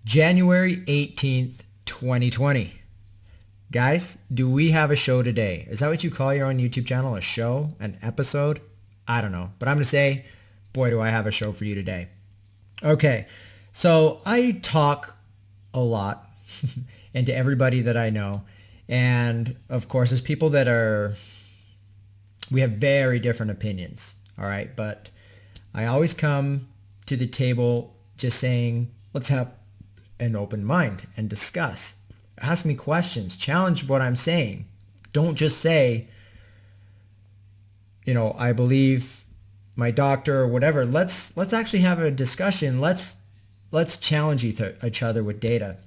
January 18th, 2020. Guys, do we have a show today? Is that what you call your own YouTube channel? A show? An episode? I don't know. But I'm going to say, boy, do I have a show for you today. Okay, so I talk a lot and to everybody that I know. And of course, there's people that we have very different opinions. All right, but I always come to the table just saying, let's have an open mind and discuss. Ask me questions, challenge what I'm saying. Don't just say, I believe my doctor or whatever. Let's actually have a discussion. Let's challenge each other with data.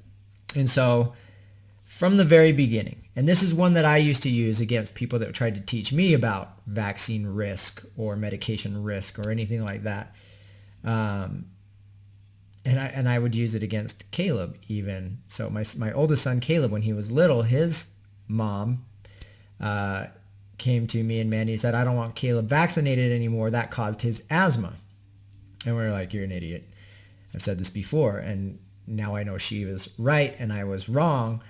And so from the very beginning, and this is one that I used to use against people that tried to teach me about vaccine risk or medication risk or anything like that. And I would use it against Caleb even. So my oldest son, Caleb, when he was little, his mom came to me and Mandy said, I don't want Caleb vaccinated anymore. That caused his asthma. And we were like, you're an idiot. I've said this before. And now I know she was right and I was wrong.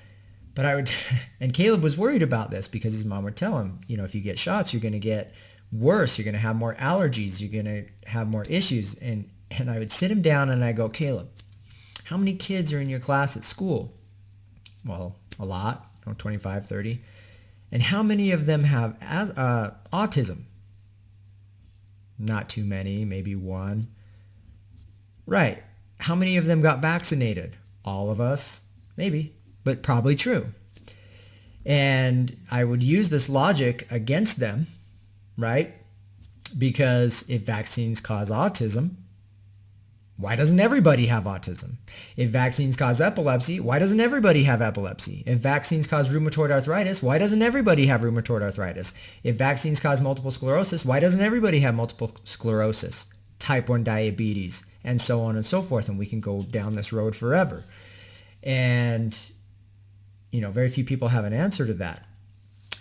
But and Caleb was worried about this because his mom would tell him, if you get shots, you're going to get worse. You're going to have more allergies. You're going to have more issues. And I would sit him down and I go, Caleb, how many kids are in your class at school? Well, a lot, 25, 30. And how many of them have autism? Not too many, maybe one. Right. How many of them got vaccinated? All of us, maybe, but probably true. And I would use this logic against them, right? Because if vaccines cause autism, why doesn't everybody have autism? If vaccines cause epilepsy, why doesn't everybody have epilepsy? If vaccines cause rheumatoid arthritis, why doesn't everybody have rheumatoid arthritis? If vaccines cause multiple sclerosis, why doesn't everybody have multiple sclerosis, type 1 diabetes, and so on and so forth? And we can go down this road forever. And, very few people have an answer to that.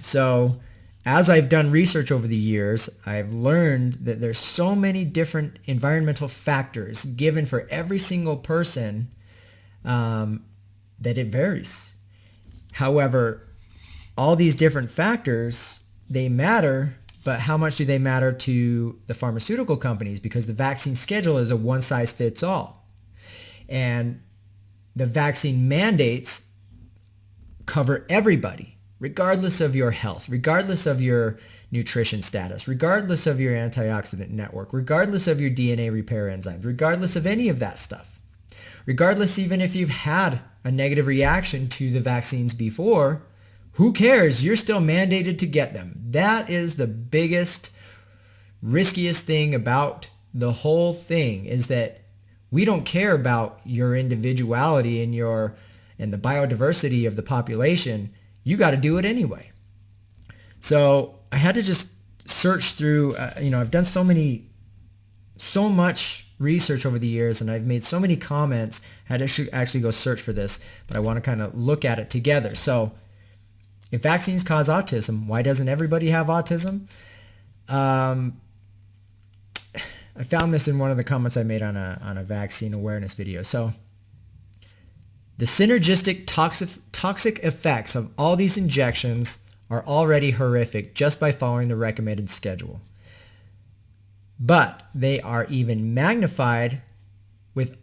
So as I've done research over the years, I've learned that there's so many different environmental factors given for every single person that it varies. However, all these different factors, they matter, but how much do they matter to the pharmaceutical companies? Because the vaccine schedule is a one-size-fits-all. And the vaccine mandates cover everybody, regardless of your health, regardless of your nutrition status, regardless of your antioxidant network, regardless of your DNA repair enzymes, regardless of any of that stuff. Regardless even if you've had a negative reaction to the vaccines before, who cares? You're still mandated to get them. That is the biggest, riskiest thing about the whole thing, is that we don't care about your individuality and the biodiversity of the population. You got to do it anyway. So I had to just search through, I've done so much research over the years, and I've made so many comments. I had to actually go search for this, but I want to kind of look at it together. So if vaccines cause autism, why doesn't everybody have autism? I found this in one of the comments I made on a vaccine awareness video. So the synergistic toxic effects of all these injections are already horrific just by following the recommended schedule. But they are even magnified with,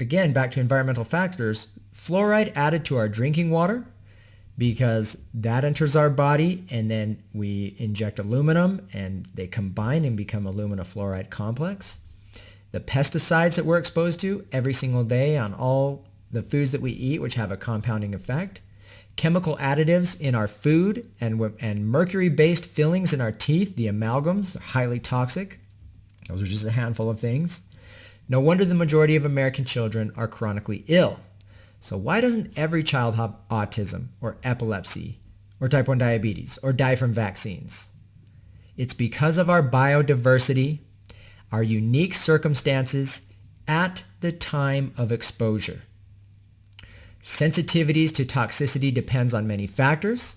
again, back to environmental factors, fluoride added to our drinking water, because that enters our body and then we inject aluminum and they combine and become alumina fluoride complex. The pesticides that we're exposed to every single day on all the foods that we eat, which have a compounding effect. Chemical additives in our food and mercury-based fillings in our teeth, the amalgams, are highly toxic. Those are just a handful of things. No wonder the majority of American children are chronically ill. So why doesn't every child have autism or epilepsy or type 1 diabetes or die from vaccines? It's because of our biodiversity, our unique circumstances at the time of exposure. Sensitivities to toxicity depends on many factors,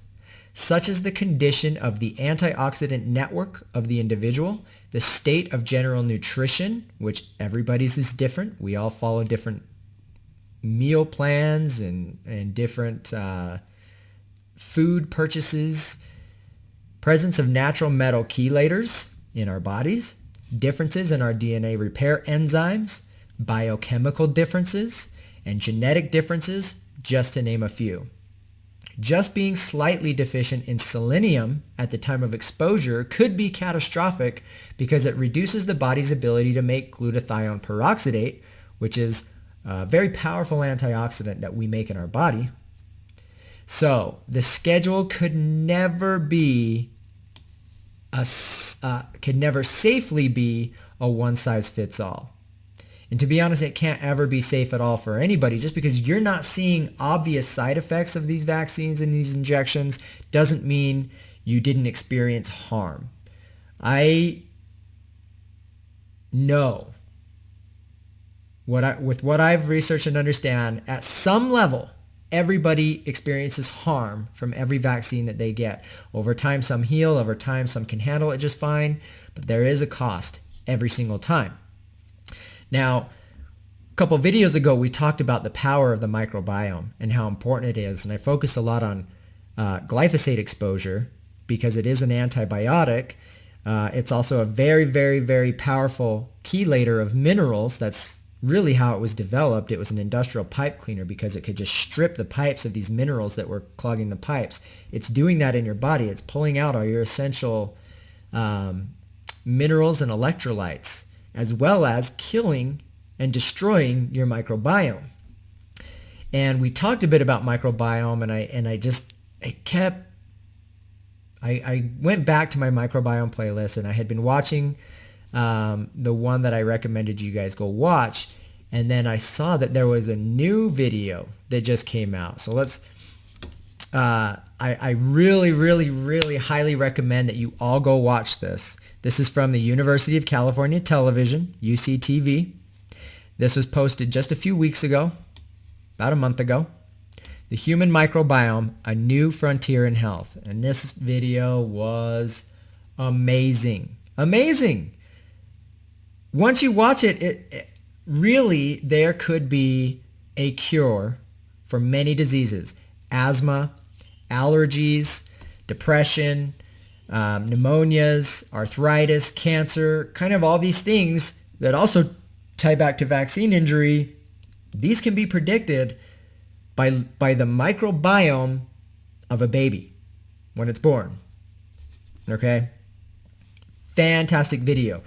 such as the condition of the antioxidant network of the individual, the state of general nutrition, which everybody's is different. We all follow different meal plans and different food purchases, presence of natural metal chelators in our bodies, differences in our DNA repair enzymes, biochemical differences, and genetic differences, just to name a few. Just being slightly deficient in selenium at the time of exposure could be catastrophic because it reduces the body's ability to make glutathione peroxidate, which is a very powerful antioxidant that we make in our body. So the schedule could never safely be a one-size-fits-all. And to be honest, it can't ever be safe at all for anybody. Just because you're not seeing obvious side effects of these vaccines and these injections doesn't mean you didn't experience harm. I know with what I've researched and understand, at some level, everybody experiences harm from every vaccine that they get. Over time, some heal. Over time, some can handle it just fine. But there is a cost every single time. Now, a couple videos ago, we talked about the power of the microbiome and how important it is. And I focused a lot on glyphosate exposure because it is an antibiotic. It's also a very, very, very powerful chelator of minerals. That's really how it was developed. It was an industrial pipe cleaner because it could just strip the pipes of these minerals that were clogging the pipes. It's doing that in your body. It's pulling out all your essential minerals and electrolytes, as well as killing and destroying your microbiome. And we talked a bit about microbiome, I went back to my microbiome playlist, and I had been watching the one that I recommended you guys go watch, and then I saw that there was a new video that just came out. So I really, really, really highly recommend that you all go watch this. This is from the University of California Television, UCTV. This was posted just a few weeks ago, about a month ago. The Human Microbiome, A New Frontier in Health. And this video was amazing. Amazing. Once you watch it, it really, there could be a cure for many diseases. Asthma, allergies, depression, pneumonias, arthritis, cancer, kind of all these things that also tie back to vaccine injury. These can be predicted by the microbiome of a baby when it's born. Okay? Fantastic video.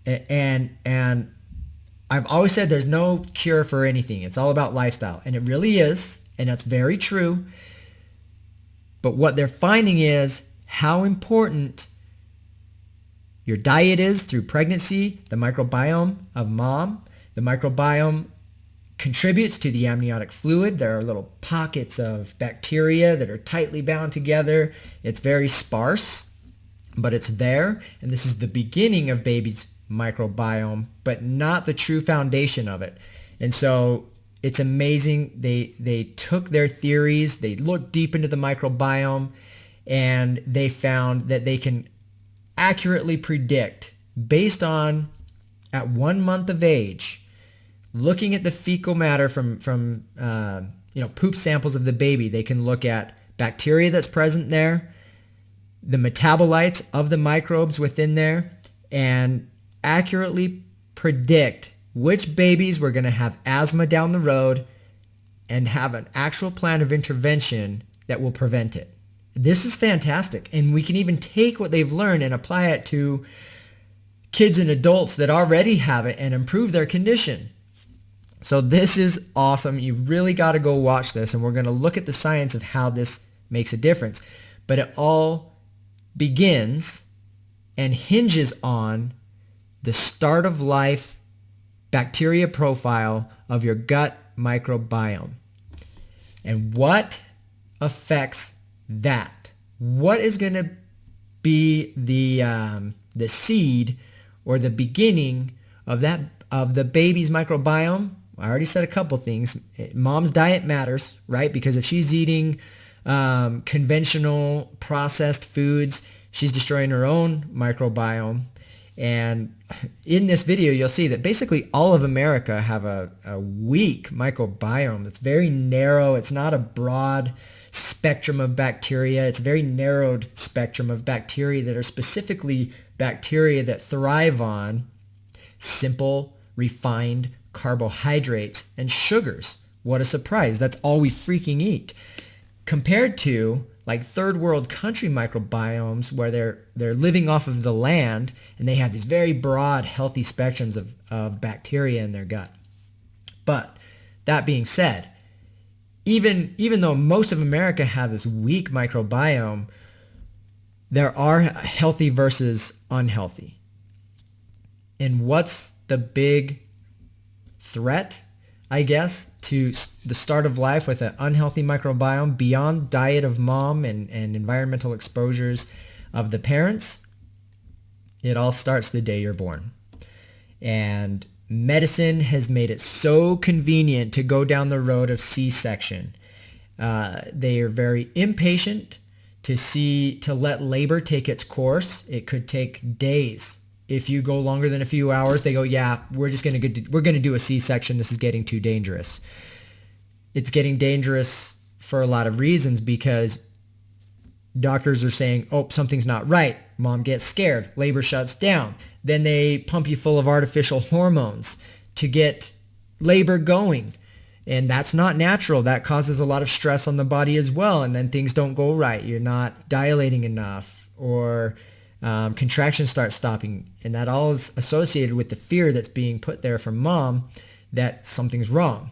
And I've always said there's no cure for anything. It's all about lifestyle. And it really is. And that's very true. But what they're finding is how important your diet is through pregnancy, the microbiome of mom. The microbiome contributes to the amniotic fluid. There are little pockets of bacteria that are tightly bound together. It's very sparse, but it's there. And this is the beginning of baby's microbiome, but not the true foundation of it. And so it's amazing. They took their theories, they looked deep into the microbiome, and they found that they can accurately predict, based on at 1 month of age, looking at the fecal matter from poop samples of the baby, they can look at bacteria that's present there, the metabolites of the microbes within there, and accurately predict which babies were going to have asthma down the road and have an actual plan of intervention that will prevent it. This is fantastic. And we can even take what they've learned and apply it to kids and adults that already have it and improve their condition. So this is awesome. You really got to go watch this, and we're going to look at the science of how this makes a difference. But it all begins and hinges on the start of life bacteria profile of your gut microbiome. And what affects that? What is going to be the seed or the beginning of the baby's microbiome? I already said a couple things. Mom's diet matters, right? Because if she's eating conventional processed foods, she's destroying her own microbiome. And in this video, you'll see that basically all of America have a weak microbiome. It's very narrow. It's not a broad spectrum of bacteria. It's a very narrowed spectrum of bacteria that are specifically bacteria that thrive on simple, refined carbohydrates and sugars. What a surprise. That's all we freaking eat. Compared to like third world country microbiomes where they're living off of the land and they have these very broad, healthy spectrums of bacteria in their gut. But that being said, even though most of America have this weak microbiome, there are healthy versus unhealthy. And what's the big threat, I guess, to the start of life with an unhealthy microbiome beyond diet of mom and environmental exposures of the parents? It all starts the day you're born. And medicine has made it so convenient to go down the road of C-section. They are very impatient to let labor take its course. It could take days. If you go longer than a few hours, they go, yeah, we're going to do a C-section. This is getting too dangerous. It's getting dangerous for a lot of reasons because doctors are saying, oh, something's not right. Mom gets scared. Labor shuts down. Then they pump you full of artificial hormones to get labor going. And that's not natural. That causes a lot of stress on the body as well. And then things don't go right. You're not dilating enough, or contractions start stopping, and that all is associated with the fear that's being put there from mom that something's wrong.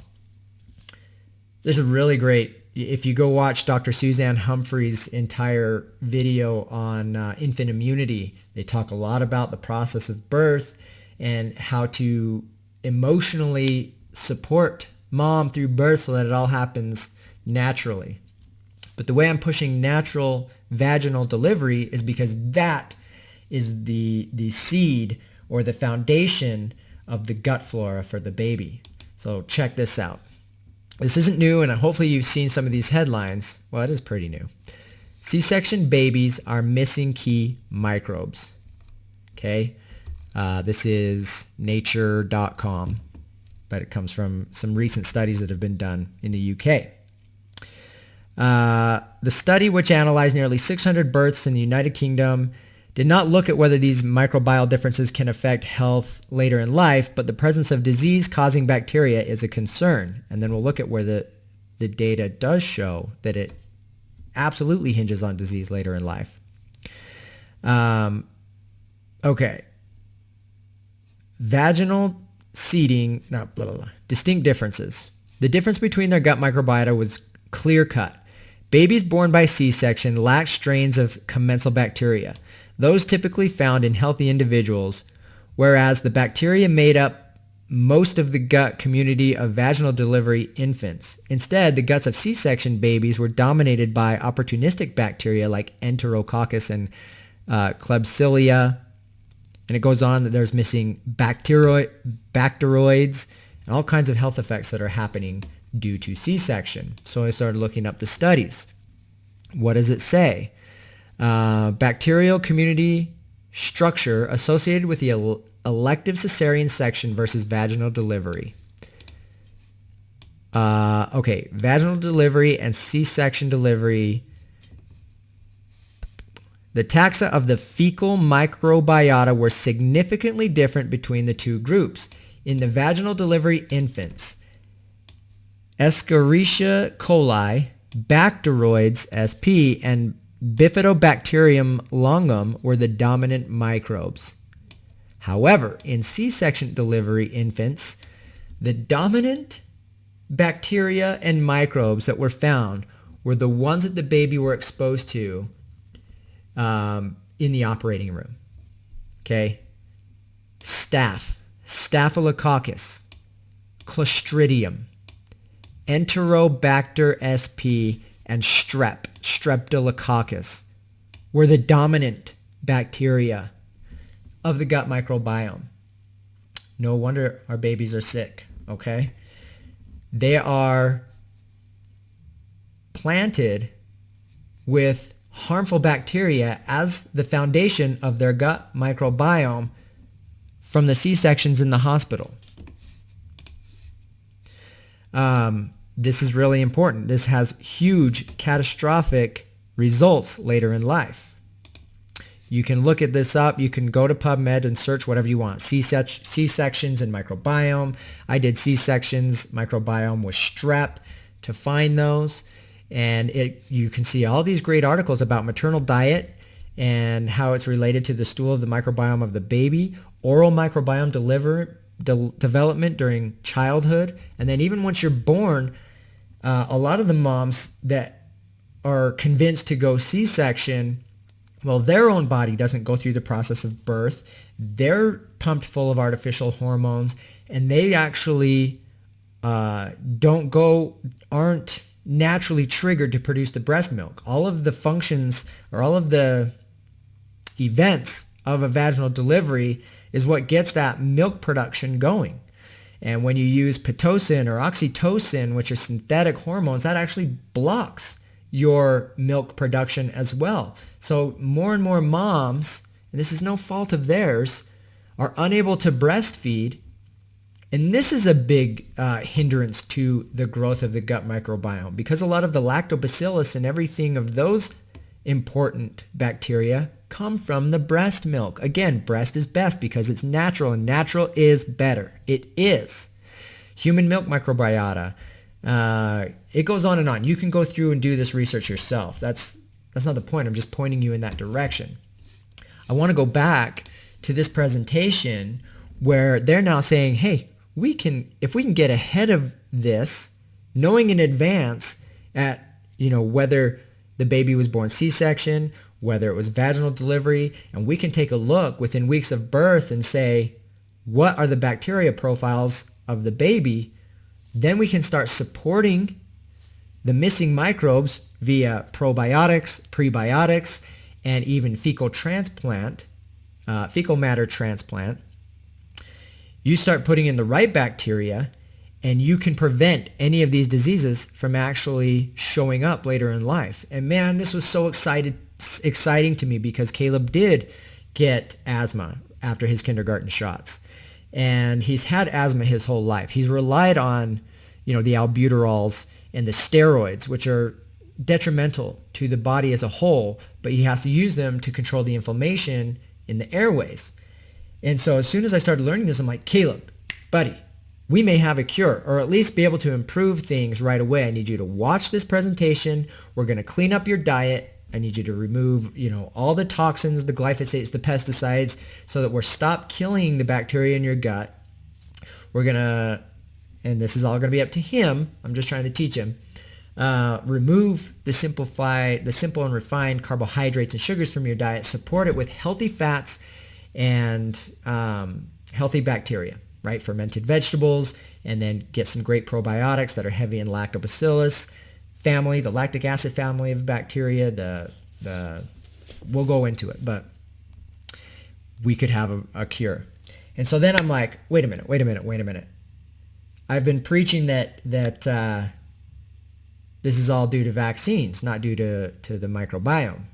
There's a really great, if you go watch Dr. Suzanne Humphrey's entire video on infant immunity, they talk a lot about the process of birth and how to emotionally support mom through birth so that it all happens naturally. But the way I'm pushing natural vaginal delivery is because that is the seed or the foundation of the gut flora for the baby. So check this out. This isn't new, and hopefully you've seen some of these headlines. Well, it is pretty new. C-section babies are missing key microbes. Okay? This is nature.com, but it comes from some recent studies that have been done in the UK. The study, which analyzed nearly 600 births in the United Kingdom, did not look at whether these microbial differences can affect health later in life, but the presence of disease-causing bacteria is a concern. And then we'll look at where the data does show that it absolutely hinges on disease later in life. Okay. Vaginal seeding, distinct differences. The difference between their gut microbiota was clear-cut. Babies born by C-section lack strains of commensal bacteria, those typically found in healthy individuals, whereas the bacteria made up most of the gut community of vaginal delivery infants. Instead, the guts of C-section babies were dominated by opportunistic bacteria like Enterococcus and Klebsiella. And it goes on that there's missing bacteroids and all kinds of health effects that are happening due to C-section. So I started looking up the studies. What does it say? Bacterial community structure associated with the elective cesarean section versus vaginal delivery. Vaginal delivery and C-section delivery. The taxa of the fecal microbiota were significantly different between the two groups. In the vaginal delivery infants, Escherichia coli, Bacteroides sp, and Bifidobacterium longum were the dominant microbes. However, in C-section delivery infants, the dominant bacteria and microbes that were found were the ones that the baby were exposed to in the operating room. Okay? Staphylococcus, Clostridium, Enterobacter sp, and Streptococcus were the dominant bacteria of the gut microbiome. No wonder our babies are sick, okay? They are planted with harmful bacteria as the foundation of their gut microbiome from the C-sections in the hospital. This is really important. This has huge catastrophic results later in life. You can look at this up. You can go to PubMed and search whatever you want. C-sections and microbiome. I did C-sections, microbiome with strep to find those. And you can see all these great articles about maternal diet and how it's related to the stool of the microbiome of the baby, oral microbiome development during childhood, and then even once you're born, a lot of the moms that are convinced to go C-section, well, their own body doesn't go through the process of birth. They're pumped full of artificial hormones, and they actually aren't naturally triggered to produce the breast milk. All of the functions or all of the events of a vaginal delivery is what gets that milk production going. And when you use Pitocin or oxytocin, which are synthetic hormones, that actually blocks your milk production as well. So more and more moms, and this is no fault of theirs, are unable to breastfeed. And this is a big hindrance to the growth of the gut microbiome, because a lot of the lactobacillus and everything of those important bacteria come from the breast milk. Again, breast is best because it's natural, and natural is better. It is. Human milk microbiota. It goes on and on. You can go through and do this research yourself. That's not the point. I'm just pointing you in that direction. I want to go back to this presentation where they're now saying, hey, if we can get ahead of this, knowing in advance whether the baby was born C-section, whether it was vaginal delivery, and we can take a look within weeks of birth and say, what are the bacteria profiles of the baby? Then we can start supporting the missing microbes via probiotics, prebiotics, and even fecal matter transplant. You start putting in the right bacteria, and you can prevent any of these diseases from actually showing up later in life. And man, this was so exciting to me, because Caleb did get asthma after his kindergarten shots. And he's had asthma his whole life. He's relied on, the albuterols and the steroids, which are detrimental to the body as a whole, but he has to use them to control the inflammation in the airways. And so as soon as I started learning this, I'm like, Caleb, buddy, we may have a cure, or at least be able to improve things right away. I need you to watch this presentation. We're going to clean up your diet. I need you to remove, all the toxins, the glyphosates, the pesticides, so that we're stop killing the bacteria in your gut. We're going to, and this is all going to be up to him. I'm just trying to teach him. Remove the simple and refined carbohydrates and sugars from your diet. Support it with healthy fats and healthy bacteria, right? Fermented vegetables, and then get some great probiotics that are heavy in lactobacillus family, the lactic acid family of bacteria. We'll go into it, but we could have a cure. And so then I'm like, wait a minute. I've been preaching that this is all due to vaccines, not due to the microbiome,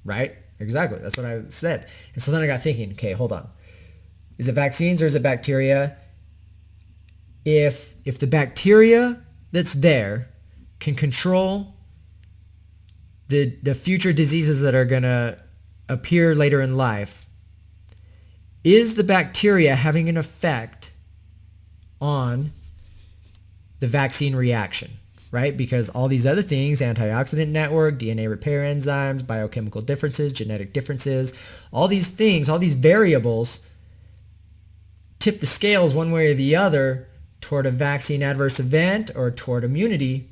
right? Exactly. That's what I said. And so then I got thinking, okay, hold on. Is it vaccines or is it bacteria? If the bacteria that's there can control the future diseases that are going to appear later in life, is the bacteria having an effect on the vaccine reaction, right? Because all these other things, antioxidant network, DNA repair enzymes, biochemical differences, genetic differences, all these things, all these variables tip the scales one way or the other toward a vaccine adverse event or toward immunity.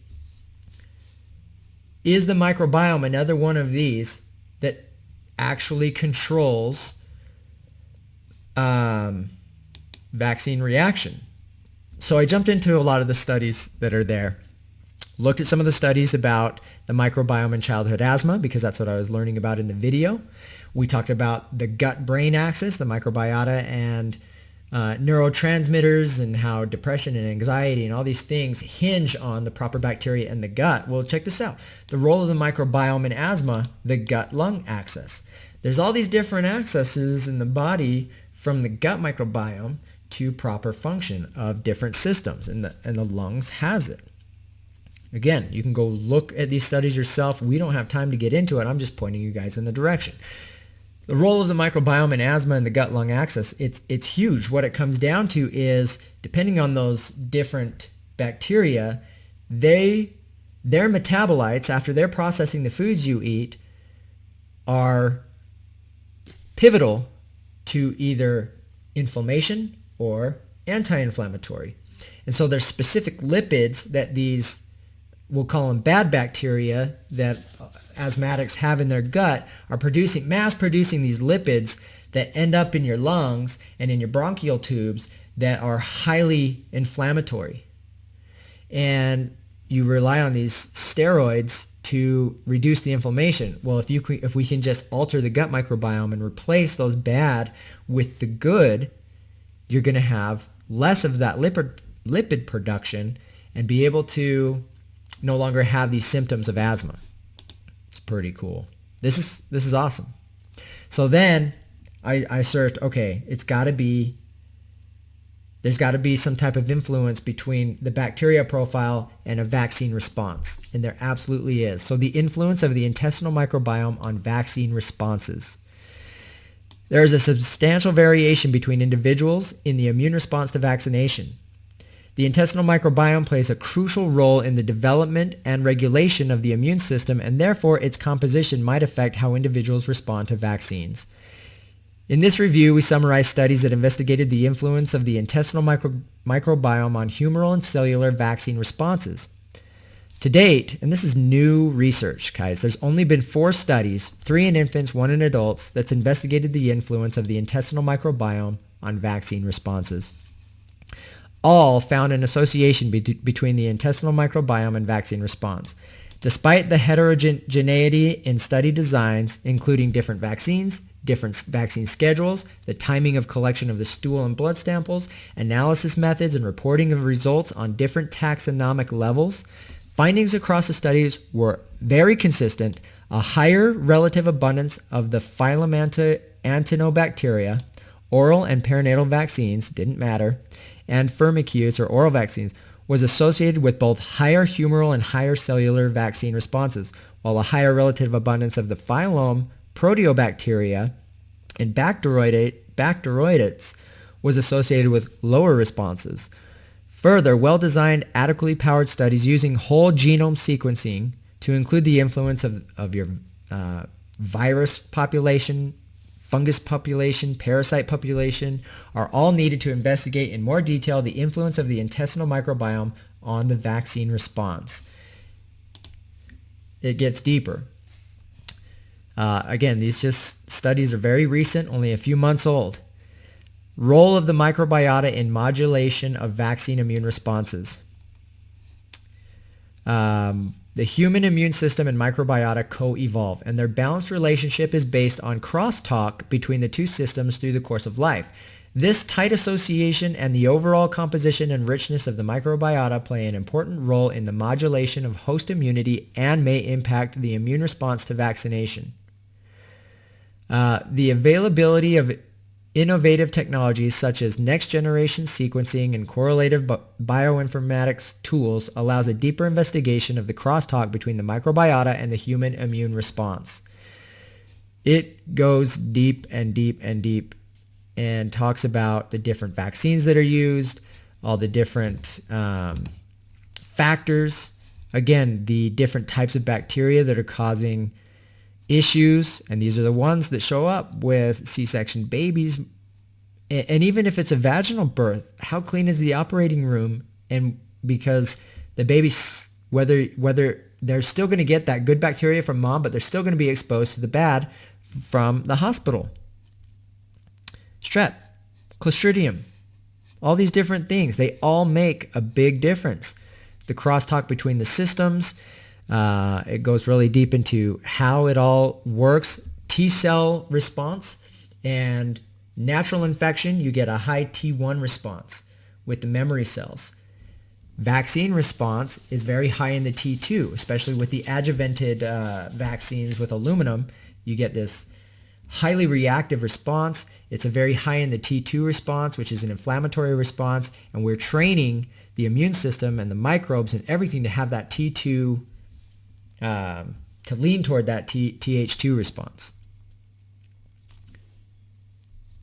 Is the microbiome another one of these that actually controls vaccine reaction? So I jumped into a lot of the studies that are there, looked at some of the studies about the microbiome in childhood asthma, because that's what I was learning about in the video. We talked about the gut-brain axis, the microbiota, and neurotransmitters, and how depression and anxiety and all these things hinge on the proper bacteria in the gut. Well, check this out. The role of the microbiome in asthma, the gut-lung axis. There's all these different accesses in the body from the gut microbiome to proper function of different systems, and the lungs has it. Again, you can go look at these studies yourself. We don't have time to get into it. I'm just pointing you guys in the direction. The role of the microbiome in asthma and the gut-lung axis, it's huge. What it comes down to is, depending on those different bacteria, their metabolites, after they're processing the foods you eat, are pivotal to either inflammation or anti-inflammatory. And so there's specific lipids that these, we'll call them bad bacteria, that asthmatics have in their gut, are mass producing these lipids that end up in your lungs and in your bronchial tubes that are highly inflammatory. And you rely on these steroids to reduce the inflammation. Well, if we can just alter the gut microbiome and replace those bad with the good, you're going to have less of that lipid production and be able to no longer have these symptoms of asthma. It's pretty cool. This is awesome. So then I searched, okay, there's got to be some type of influence between the bacteria profile and a vaccine response. And there absolutely is. So the influence of the intestinal microbiome on vaccine responses. There is a substantial variation between individuals in the immune response to vaccination. The intestinal microbiome plays a crucial role in the development and regulation of the immune system, and therefore its composition might affect how individuals respond to vaccines. In this review, we summarize studies that investigated the influence of the intestinal microbiome on humoral and cellular vaccine responses. To date, and this is new research, guys, there's only been 4 studies, 3 in infants, 1 in adults, that's investigated the influence of the intestinal microbiome on vaccine responses. All found an association between the intestinal microbiome and vaccine response. Despite the heterogeneity in study designs, including different vaccines, different vaccine schedules, the timing of collection of the stool and blood samples, analysis methods, and reporting of results on different taxonomic levels, findings across the studies were very consistent. A higher relative abundance of the phylum Actinobacteria, oral and perinatal vaccines, didn't matter, and firmicutes or oral vaccines was associated with both higher humoral and higher cellular vaccine responses, while a higher relative abundance of the phylum Proteobacteria and Bacteroidetes was associated with lower responses. Further, well-designed, adequately powered studies using whole genome sequencing to include the influence of your virus population, fungus population, parasite population are all needed to investigate in more detail the influence of the intestinal microbiome on the vaccine response. It gets deeper. Again, these studies are very recent, only a few months old. Role of the microbiota in modulation of vaccine immune responses. The human immune system and microbiota co-evolve, and their balanced relationship is based on crosstalk between the two systems through the course of life. This tight association and the overall composition and richness of the microbiota play an important role in the modulation of host immunity and may impact the immune response to vaccination. The availability of innovative technologies such as next-generation sequencing and correlative bioinformatics tools allows a deeper investigation of the crosstalk between the microbiota and the human immune response. It goes deep and deep and deep and talks about the different vaccines that are used, all the different factors, again, the different types of bacteria that are causing issues, and these are the ones that show up with C-section babies. And even if it's a vaginal birth, how clean is the operating room? And because the baby, whether they're still going to get that good bacteria from mom, but they're still going to be exposed to the bad from the hospital. Strep, Clostridium, all these different things, they all make a big difference. The crosstalk between the systems, it goes really deep into how it all works. T-cell response and natural infection, you get a high T1 response with the memory cells. Vaccine response is very high in the T2, especially with the adjuvanted vaccines with aluminum. You get this highly reactive response. It's a very high in the T2 response, which is an inflammatory response, and we're training the immune system and the microbes and everything to have that T2, to lean toward that Th2 response.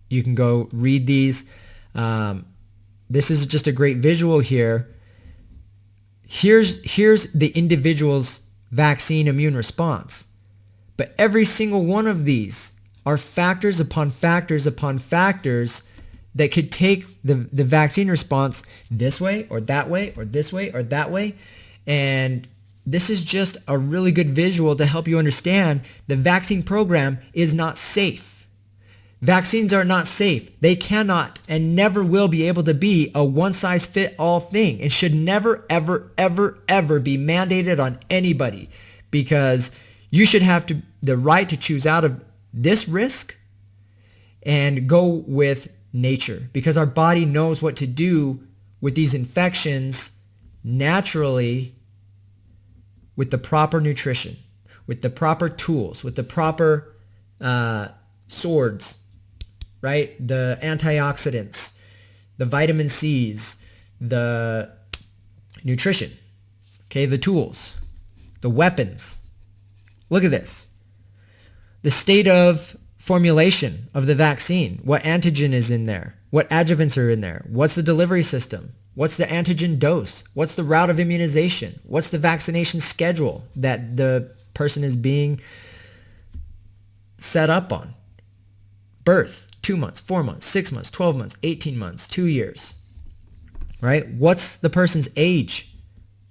You can go read these. This is just a great visual here. Here's the individual's vaccine immune response. But every single one of these are factors upon factors upon factors that could take the vaccine response this way or that way or this way or that way. And this is just a really good visual to help you understand the vaccine program is not safe. Vaccines are not safe. They cannot and never will be able to be a one-size-fit-all thing. It should never, ever, ever, ever be mandated on anybody, because you should have the right to choose out of this risk and go with nature, because our body knows what to do with these infections naturally, with the proper nutrition, with the proper tools, with the proper swords, right? The antioxidants, the vitamin C's, the nutrition, okay, the tools, the weapons. Look at this. The state of formulation of the vaccine, what antigen is in there, what adjuvants are in there, what's the delivery system, what's the antigen dose, what's the route of immunization, what's the vaccination schedule that the person is being set up on. Birth, 2 months, 4 months, 6 months, 12 months, 18 months, 2 years, right? What's the person's age?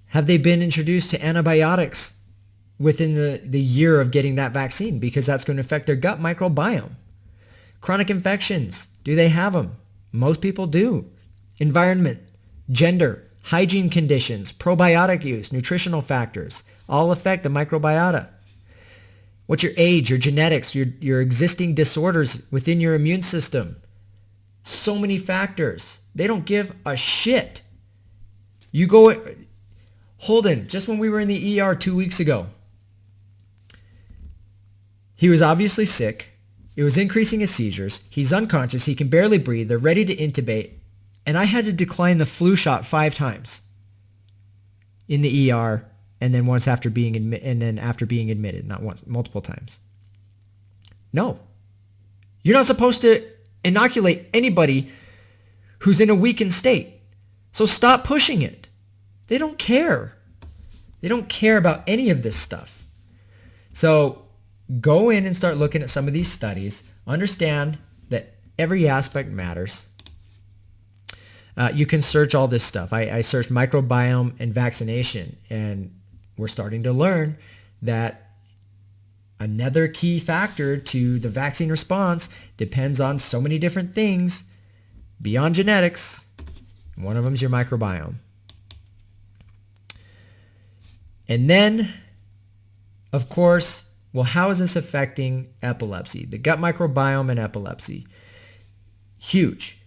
Have they been introduced to antibiotics within the year of getting that vaccine? Because that's going to affect their gut microbiome. Chronic infections, do they have them? Most people do. Environment, gender, hygiene conditions, probiotic use, nutritional factors, all affect the microbiota. What's your age, your genetics, your existing disorders within your immune system? So many factors. They don't give a shit. You go, Holden, just when we were in the ER 2 weeks ago, he was obviously sick. It was increasing his seizures. He's unconscious. He can barely breathe. They're ready to intubate. And I had to decline the flu shot 5 times in the ER, and then once after being admitted, not once, multiple times. No. You're not supposed to inoculate anybody who's in a weakened state. So stop pushing it. They don't care. They don't care about any of this stuff. So go in and start looking at some of these studies. Understand that every aspect matters. You can search all this stuff. I searched microbiome and vaccination, and we're starting to learn that another key factor to the vaccine response depends on so many different things beyond genetics. One of them is your microbiome. And then, of course, well, how is this affecting epilepsy? The gut microbiome and epilepsy. Huge.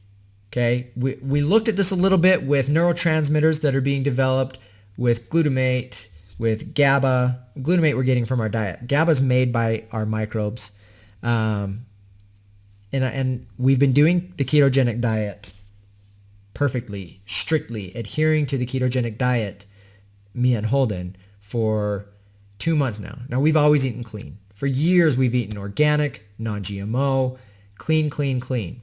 Okay, we looked at this a little bit with neurotransmitters that are being developed, with glutamate, with GABA. Glutamate we're getting from our diet. GABA is made by our microbes. And we've been doing the ketogenic diet perfectly, strictly, adhering to the ketogenic diet, me and Holden, for 2 months now. Now, we've always eaten clean. For years, we've eaten organic, non-GMO, clean, clean, clean.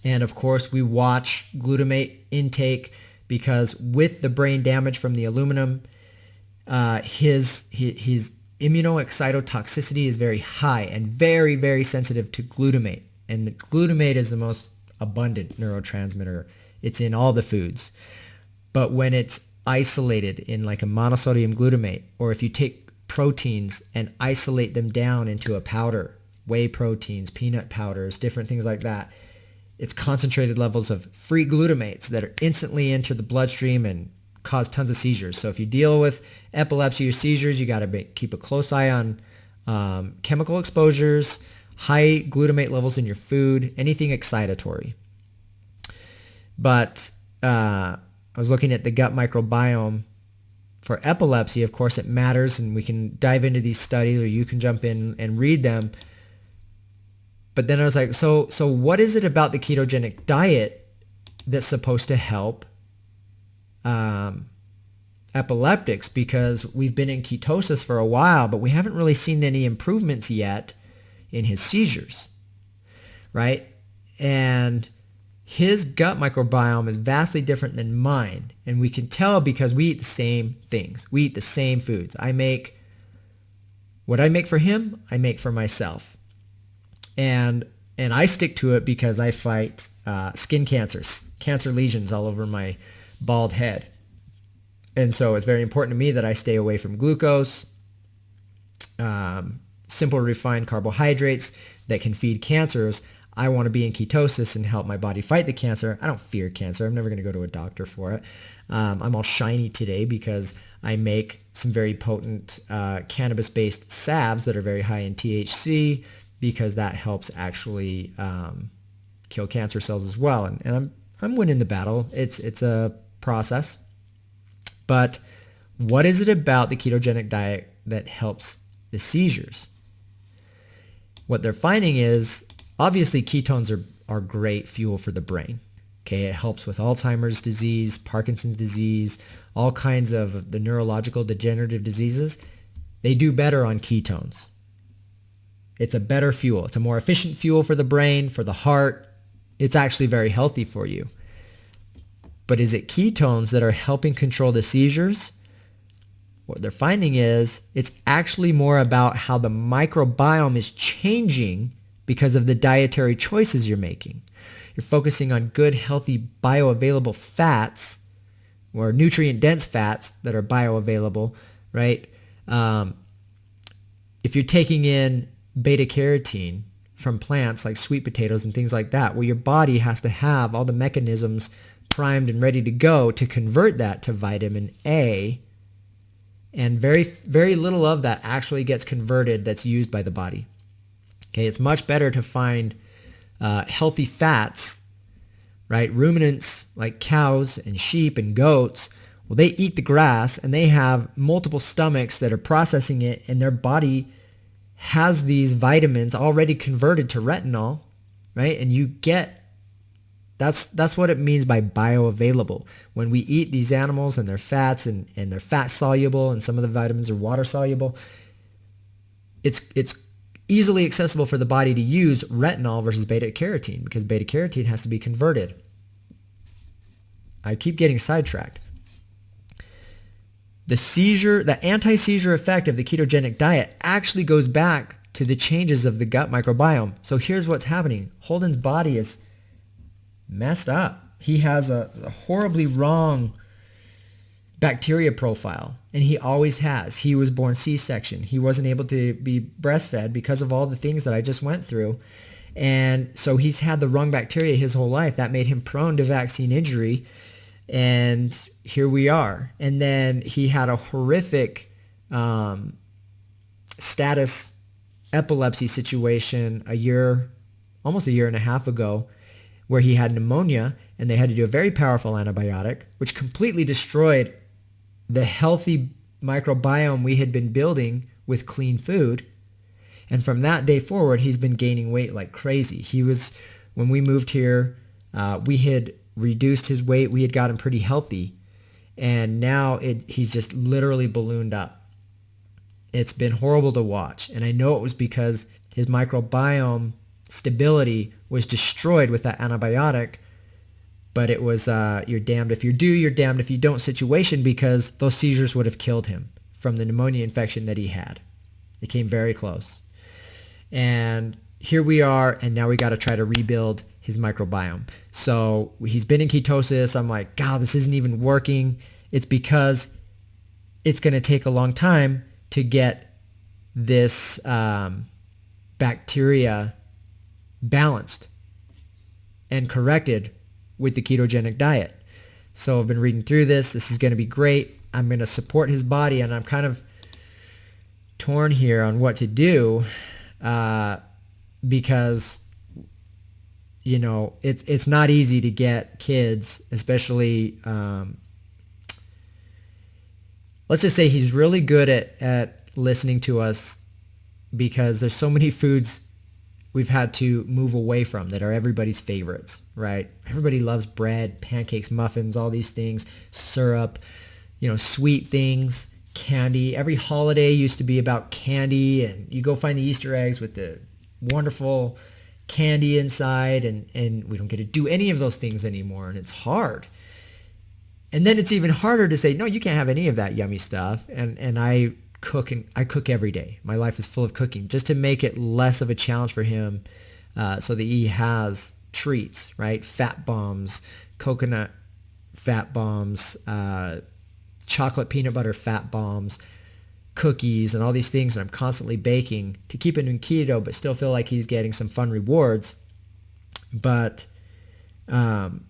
And of course, we watch glutamate intake, because with the brain damage from the aluminum, his immunoexcitotoxicity is very high and very, very sensitive to glutamate. And glutamate is the most abundant neurotransmitter. It's in all the foods. But when it's isolated in like a monosodium glutamate, or if you take proteins and isolate them down into a powder, whey proteins, peanut powders, different things like that, it's concentrated levels of free glutamates that are instantly enter the bloodstream and cause tons of seizures. So if you deal with epilepsy or seizures, you got to keep a close eye on chemical exposures, high glutamate levels in your food, anything excitatory. But I was looking at the gut microbiome for epilepsy. Of course, it matters, and we can dive into these studies, or you can jump in and read them. But then I was like, so what is it about the ketogenic diet that's supposed to help epileptics? Because we've been in ketosis for a while, but we haven't really seen any improvements yet in his seizures, right? And his gut microbiome is vastly different than mine. And we can tell because we eat the same things. We eat the same foods. What I make for him, I make for myself. And I stick to it because I fight skin cancers, cancer lesions all over my bald head. And so it's very important to me that I stay away from glucose, simple refined carbohydrates that can feed cancers. I want to be in ketosis and help my body fight the cancer. I don't fear cancer. I'm never going to go to a doctor for it. I'm all shiny today because I make some very potent cannabis-based salves that are very high in THC, because that helps actually kill cancer cells as well. And I'm winning the battle. It's a process. But what is it about the ketogenic diet that helps the seizures? What they're finding is, obviously ketones are great fuel for the brain. Okay, it helps with Alzheimer's disease, Parkinson's disease, all kinds of the neurological degenerative diseases. They do better on ketones. It's a better fuel. It's a more efficient fuel for the brain, for the heart. It's actually very healthy for you. But is it ketones that are helping control the seizures? What they're finding is it's actually more about how the microbiome is changing because of the dietary choices you're making. You're focusing on good, healthy, bioavailable fats, or nutrient-dense fats that are bioavailable, right? If you're taking in beta-carotene from plants like sweet potatoes and things like that, well, your body has to have all the mechanisms primed and ready to go to convert that to vitamin A, and very, very little of that actually gets converted that's used by the body. Okay, it's much better to find healthy fats, right? Ruminants like cows and sheep and goats, well, they eat the grass and they have multiple stomachs that are processing it, and their body has these vitamins already converted to retinol, right? And you get, that's what it means by bioavailable. When we eat these animals and they're fats and they're fat soluble, and some of the vitamins are water soluble, it's easily accessible for the body to use retinol versus beta carotene, because beta carotene has to be converted. I keep getting sidetracked. The anti-seizure effect of the ketogenic diet actually goes back to the changes of the gut microbiome. So here's what's happening. Holden's body is messed up. He has a horribly wrong bacteria profile, and he always has. He was born C-section. He wasn't able to be breastfed because of all the things that I just went through. And so he's had the wrong bacteria his whole life. That made him prone to vaccine injury. And here we are. And then he had a horrific status epilepsy situation almost a year and a half ago, where he had pneumonia, and they had to do a very powerful antibiotic, which completely destroyed the healthy microbiome we had been building with clean food. And from that day forward, he's been gaining weight like crazy. When we moved here, we had reduced his weight. We had got him pretty healthy. And now he's just literally ballooned up. It's been horrible to watch. And I know it was because his microbiome stability was destroyed with that antibiotic. But it was you're damned if you do, you're damned if you don't situation, because those seizures would have killed him from the pneumonia infection that he had. It came very close. And here we are, and now we got to try to rebuild his microbiome. So he's been in ketosis. I'm like, God, this isn't even working. It's because it's going to take a long time to get this bacteria balanced and corrected with the ketogenic diet. So I've been reading through this. This is going to be great. I'm going to support his body, and I'm kind of torn here on what to do because, you know, it's not easy to get kids, especially, let's just say he's really good at listening to us, because there's so many foods we've had to move away from that are everybody's favorites, right? Everybody loves bread, pancakes, muffins, all these things, syrup, sweet things, candy. Every holiday used to be about candy, and you go find the Easter eggs with the wonderful candy inside, and we don't get to do any of those things anymore, and it's hard. And then it's even harder to say, no, you can't have any of that yummy stuff. And I cook every day. My life is full of cooking just to make it less of a challenge for him, so that he has treats, right? Fat bombs, coconut fat bombs, chocolate peanut butter fat bombs, cookies, and all these things that I'm constantly baking to keep him in keto, but still feel like he's getting some fun rewards. But on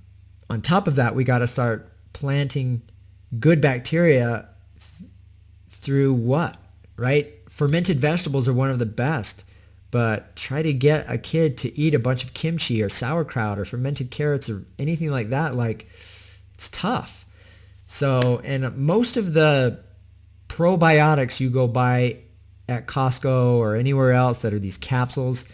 top of that, we got to start planting good bacteria through what, right? Fermented vegetables are one of the best, but try to get a kid to eat a bunch of kimchi or sauerkraut or fermented carrots or anything like that. Like, it's tough. So, and most of the probiotics you go buy at Costco or anywhere else that are these capsules,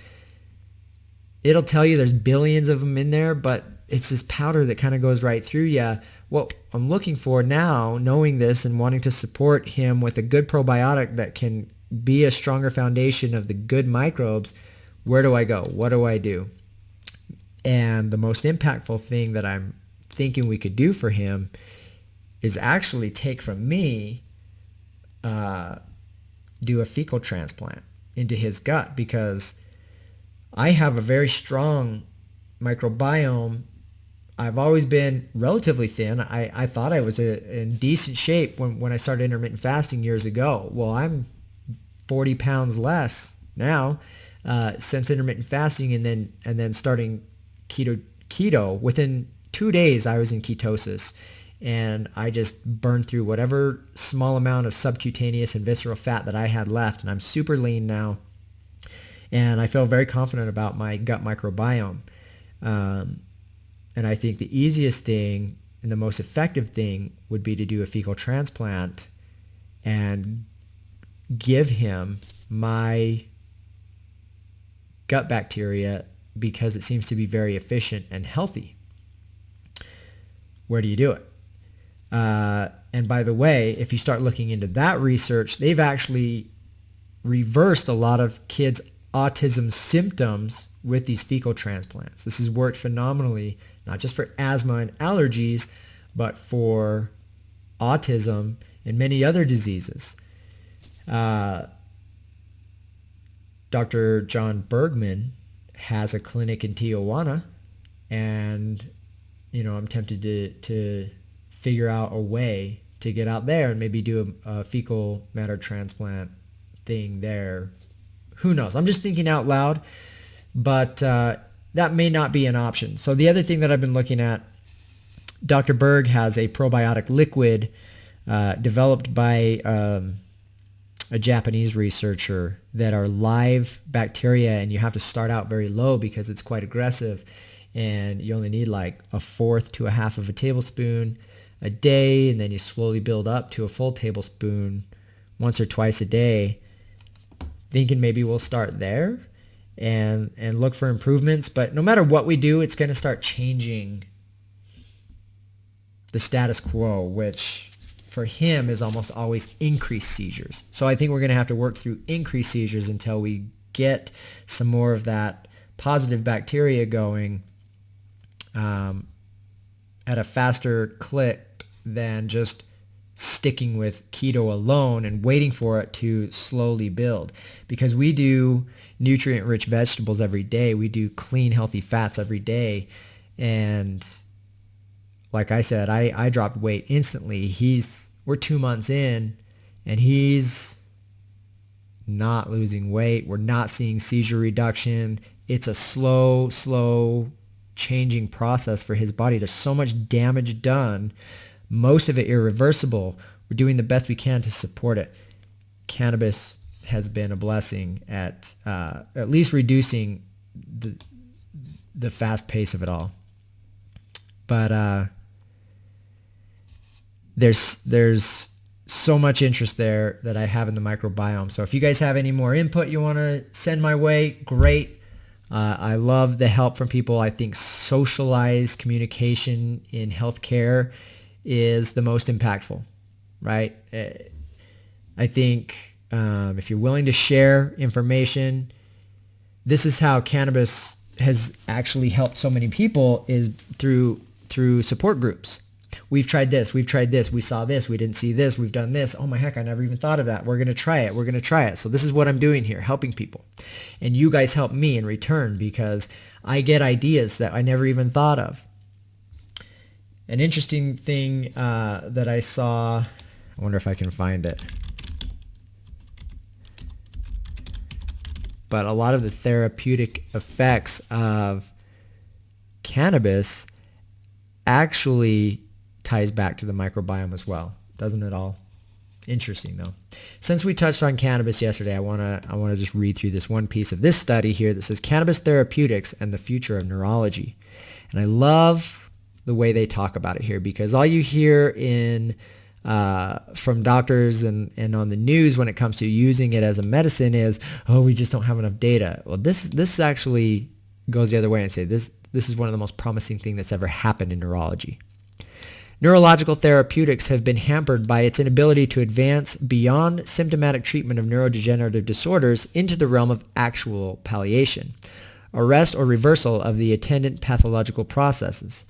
it'll tell you there's billions of them in there, but it's this powder that kind of goes right through you. What I'm looking for now, knowing this and wanting to support him with a good probiotic that can be a stronger foundation of the good microbes, where do I go? What do I do? And the most impactful thing that I'm thinking we could do for him is actually take from me, do a fecal transplant into his gut, because I have a very strong microbiome. I've always been relatively thin. I thought I was in decent shape when I started intermittent fasting years ago. Well, I'm 40 pounds less now since intermittent fasting, and then starting keto. Within 2 days, I was in ketosis, and I just burned through whatever small amount of subcutaneous and visceral fat that I had left, and I'm super lean now, and I feel very confident about my gut microbiome. And I think the easiest thing and the most effective thing would be to do a fecal transplant and give him my gut bacteria, because it seems to be very efficient and healthy. Where do you do it? And by the way, if you start looking into that research, they've actually reversed a lot of kids' autism symptoms with these fecal transplants. This has worked phenomenally, not just for asthma and allergies, but for autism and many other diseases. Dr. John Bergman has a clinic in Tijuana, and I'm tempted to figure out a way to get out there and maybe do a fecal matter transplant thing there. Who knows? I'm just thinking out loud, but that may not be an option. So the other thing that I've been looking at, Dr. Berg has a probiotic liquid developed by a Japanese researcher that are live bacteria, and you have to start out very low because it's quite aggressive, and you only need like 1/4 to 1/2 of a tablespoon a day, and then you slowly build up to a full tablespoon once or twice a day. Thinking maybe we'll start there and look for improvements, but no matter what we do, it's going to start changing the status quo, which for him is almost always increased seizures. So I think we're going to have to work through increased seizures until we get some more of that positive bacteria going at a faster clip than just sticking with keto alone and waiting for it to slowly build. Because we do nutrient-rich vegetables every day. We do clean, healthy fats every day. And like I said, I dropped weight instantly. We're 2 months in, and he's not losing weight. We're not seeing seizure reduction. It's a slow changing process for his body. There's so much damage done, most of it irreversible. We're doing the best we can to support it. Cannabis has been a blessing at least reducing the fast pace of it all. But there's so much interest there that I have in the microbiome. So if you guys have any more input you want to send my way, great. I love the help from people. I think socialized communication in healthcare is the most impactful, right? I think if you're willing to share information, this is how cannabis has actually helped so many people, is through support groups. We've tried this, we saw this, we didn't see this, we've done this. Oh my heck, I never even thought of that. We're going to try it. So this is what I'm doing here, helping people. And you guys help me in return because I get ideas that I never even thought of. An interesting thing that I saw, I wonder if I can find it. But a lot of the therapeutic effects of cannabis actually ties back to the microbiome as well. Doesn't it all? Interesting though. Since we touched on cannabis yesterday, I want to just read through this one piece of this study here that says Cannabis Therapeutics and the Future of Neurology. And I love the way they talk about it here, because all you hear from doctors and on the news when it comes to using it as a medicine is, oh, we just don't have enough data. Well, this actually goes the other way and say this is one of the most promising things that's ever happened in neurology. Neurological therapeutics have been hampered by its inability to advance beyond symptomatic treatment of neurodegenerative disorders into the realm of actual palliation, arrest or reversal of the attendant pathological processes.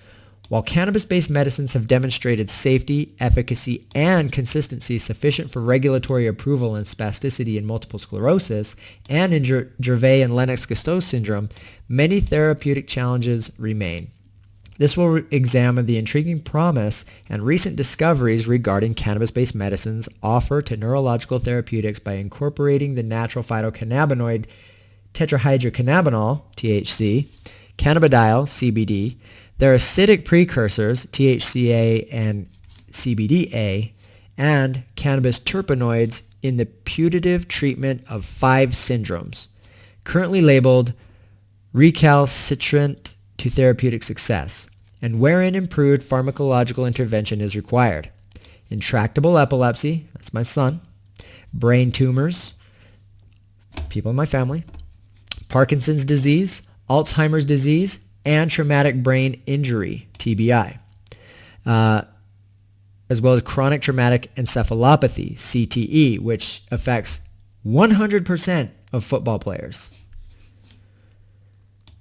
While cannabis-based medicines have demonstrated safety, efficacy, and consistency sufficient for regulatory approval in spasticity in multiple sclerosis and in Dravet and Lennox-Gastaut syndrome, many therapeutic challenges remain. This will examine the intriguing promise and recent discoveries regarding cannabis-based medicines offer to neurological therapeutics by incorporating the natural phytocannabinoid tetrahydrocannabinol, THC, cannabidiol, CBD, their acidic precursors, THCA and CBDA, and cannabis terpenoids in the putative treatment of 5 syndromes, currently labeled recalcitrant to therapeutic success, and wherein improved pharmacological intervention is required. Intractable epilepsy, that's my son, brain tumors, people in my family, Parkinson's disease, Alzheimer's disease, and traumatic brain injury, TBI, as well as chronic traumatic encephalopathy, CTE, which affects 100% of football players.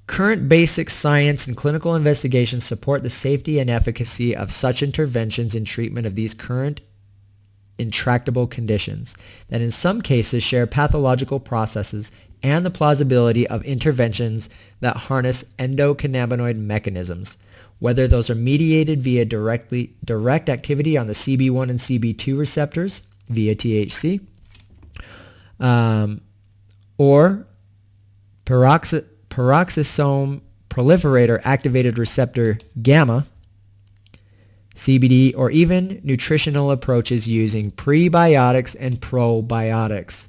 Current basic science and clinical investigations support the safety and efficacy of such interventions in treatment of these current intractable conditions that in some cases share pathological processes and the plausibility of interventions that harness endocannabinoid mechanisms, whether those are mediated via direct activity on the CB1 and CB2 receptors via THC, or peroxisome proliferator activated receptor gamma, CBD, or even nutritional approaches using prebiotics and probiotics.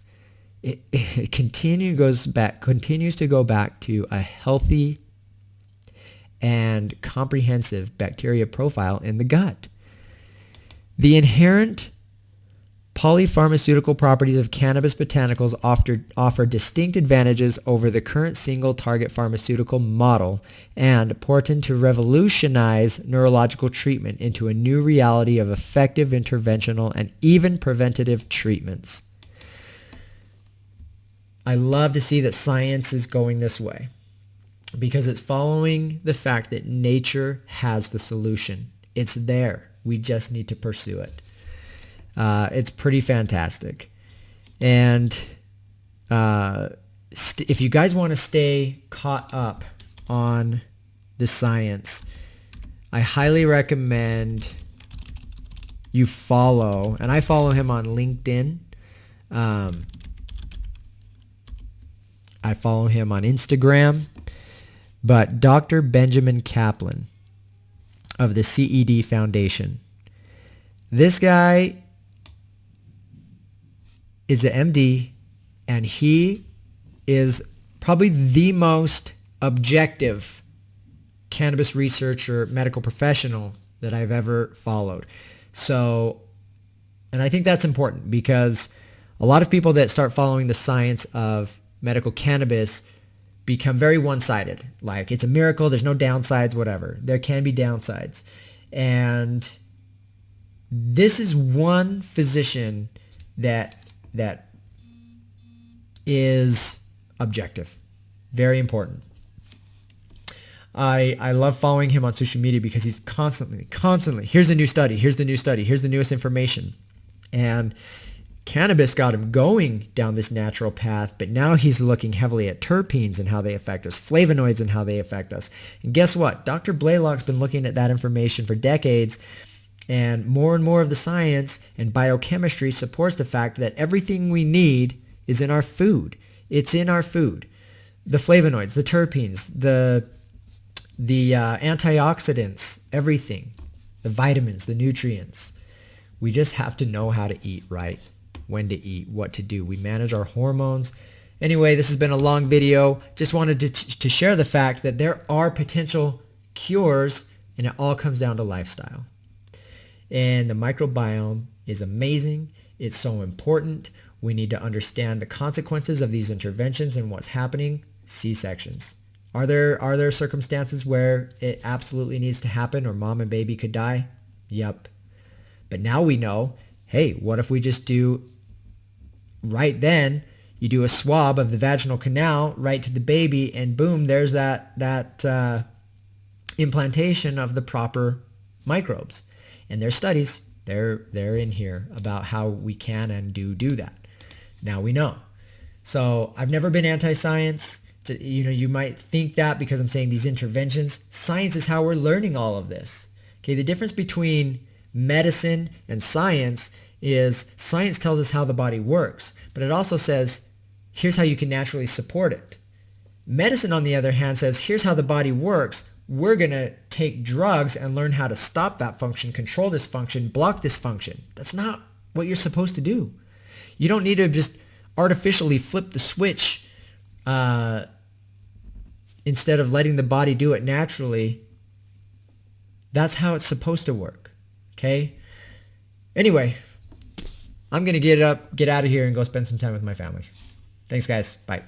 It continues to go back to a healthy and comprehensive bacteria profile in the gut. The inherent polypharmaceutical properties of cannabis botanicals offer distinct advantages over the current single target pharmaceutical model and portend to revolutionize neurological treatment into a new reality of effective interventional and even preventative treatments. I love to see that science is going this way because it's following the fact that nature has the solution. It's there. We just need to pursue it. It's pretty fantastic. And if you guys want to stay caught up on the science, I highly recommend you follow, and I follow him on LinkedIn. I follow him on Instagram, but Dr. Benjamin Kaplan of the CED Foundation. This guy is an MD, and he is probably the most objective cannabis researcher, medical professional that I've ever followed. So, and I think that's important because a lot of people that start following the science of medical cannabis become very one-sided. Like, it's a miracle, there's no downsides, whatever. There can be downsides. And this is one physician that is objective. Very important. I love following him on social media because he's constantly, here's a new study, here's the new study, here's the newest information. And cannabis got him going down this natural path, but now he's looking heavily at terpenes and how they affect us, flavonoids and how they affect us. And guess what? Dr. Blaylock's been looking at that information for decades, and more of the science and biochemistry supports the fact that everything we need is in our food. It's in our food. The flavonoids, the terpenes, the antioxidants, everything, the vitamins, the nutrients. We just have to know how to eat right, when to eat, what to do. We manage our hormones. Anyway, this has been a long video. Just wanted to share the fact that there are potential cures, and it all comes down to lifestyle. And the microbiome is amazing. It's so important. We need to understand the consequences of these interventions and what's happening. C-sections. Are there circumstances where it absolutely needs to happen or mom and baby could die? Yep. But now we know, hey, what if we just do right then, you do a swab of the vaginal canal right to the baby, and boom, there's that implantation of the proper microbes. And there's studies, they're in here about how we can and do that. Now we know. So I've never been anti-science. You might think that because I'm saying these interventions. Science is how we're learning all of this. Okay, the difference between medicine and science is science tells us how the body works, but it also says, here's how you can naturally support it. Medicine, on the other hand, says, here's how the body works. We're going to take drugs and learn how to stop that function, control this function, block this function. That's not what you're supposed to do. You don't need to just artificially flip the switch instead of letting the body do it naturally. That's how it's supposed to work. Okay? Anyway, I'm going to get out of here and go spend some time with my family. Thanks, guys. Bye.